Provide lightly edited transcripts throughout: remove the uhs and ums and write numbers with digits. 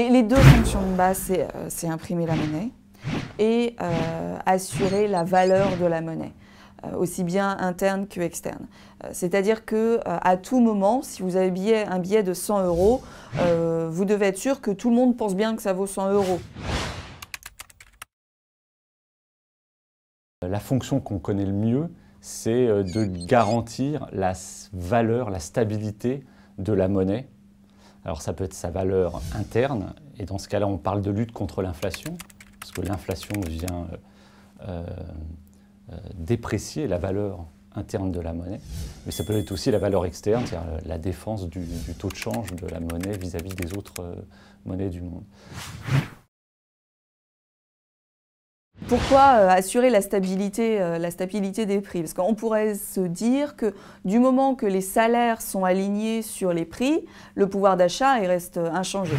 Les deux fonctions de base, c'est imprimer la monnaie et assurer la valeur de la monnaie, aussi bien interne que externe. C'est-à-dire qu'à tout moment, si vous avez un billet de 100 €, vous devez être sûr que tout le monde pense bien que ça vaut 100 €. La fonction qu'on connaît le mieux, c'est de garantir la valeur, la stabilité de la monnaie. Alors ça peut être sa valeur interne, et dans ce cas-là, on parle de lutte contre l'inflation, parce que l'inflation vient déprécier la valeur interne de la monnaie. Mais ça peut être aussi la valeur externe, c'est-à-dire la défense du taux de change de la monnaie vis-à-vis des autres monnaies du monde. Pourquoi assurer la stabilité des prix? Parce qu'on pourrait se dire que du moment que les salaires sont alignés sur les prix, le pouvoir d'achat reste inchangé.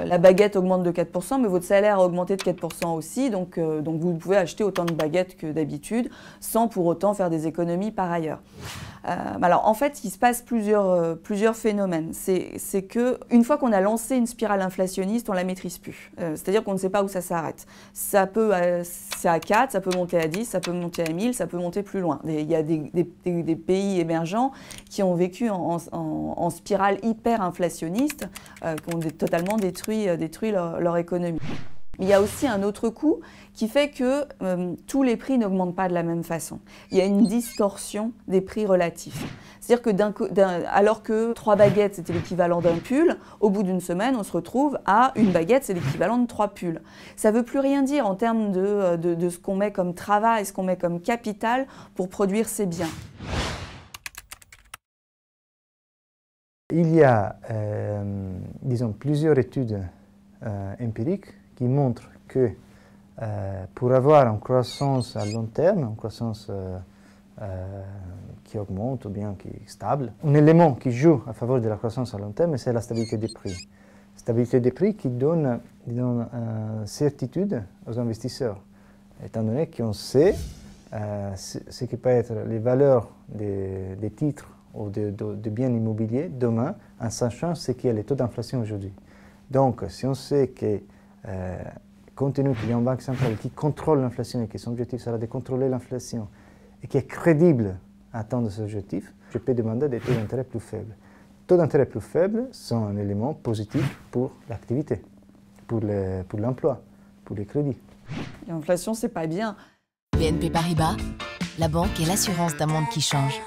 La baguette augmente de 4 %, mais votre salaire a augmenté de 4 % aussi, donc vous pouvez acheter autant de baguettes que d'habitude, sans pour autant faire des économies par ailleurs. Alors en fait, il se passe plusieurs phénomènes. C'est qu'une fois qu'on a lancé une spirale inflationniste, on ne la maîtrise plus. C'est-à-dire qu'on ne sait pas où ça s'arrête. C'est à 4, ça peut monter à 10, ça peut monter à 1000, ça peut monter plus loin. Il y a des pays émergents qui ont vécu en spirale hyper inflationniste, qui ont totalement détruit leur économie. Il y a aussi un autre coût qui fait que tous les prix n'augmentent pas de la même façon. Il y a une distorsion des prix relatifs. C'est-à-dire que alors que 3 baguettes c'était l'équivalent d'un pull, au bout d'une semaine on se retrouve à une baguette c'est l'équivalent de 3 pulls. Ça ne veut plus rien dire en termes de ce qu'on met comme travail, ce qu'on met comme capital pour produire ces biens. Il y a, disons, plusieurs études empiriques qui montrent que pour avoir une croissance à long terme, une croissance qui augmente ou bien qui est stable, un élément qui joue à faveur de la croissance à long terme, c'est la stabilité des prix. Stabilité des prix qui donne, disons, certitude aux investisseurs, étant donné qu'on sait ce qui peut être les valeurs des titres ou de biens immobiliers demain, en sachant ce qu'est le taux d'inflation aujourd'hui. Donc, si on sait que, compte tenu qu'il y a une banque centrale qui contrôle l'inflation et que son objectif sera de contrôler l'inflation et qui est crédible à atteindre ce objectif, je peux demander des taux d'intérêt plus faibles. Les taux d'intérêt plus faibles sont un élément positif pour l'activité, pour l'emploi, pour les crédits. L'inflation, c'est pas bien. BNP Paribas, la banque et l'assurance d'un monde qui change.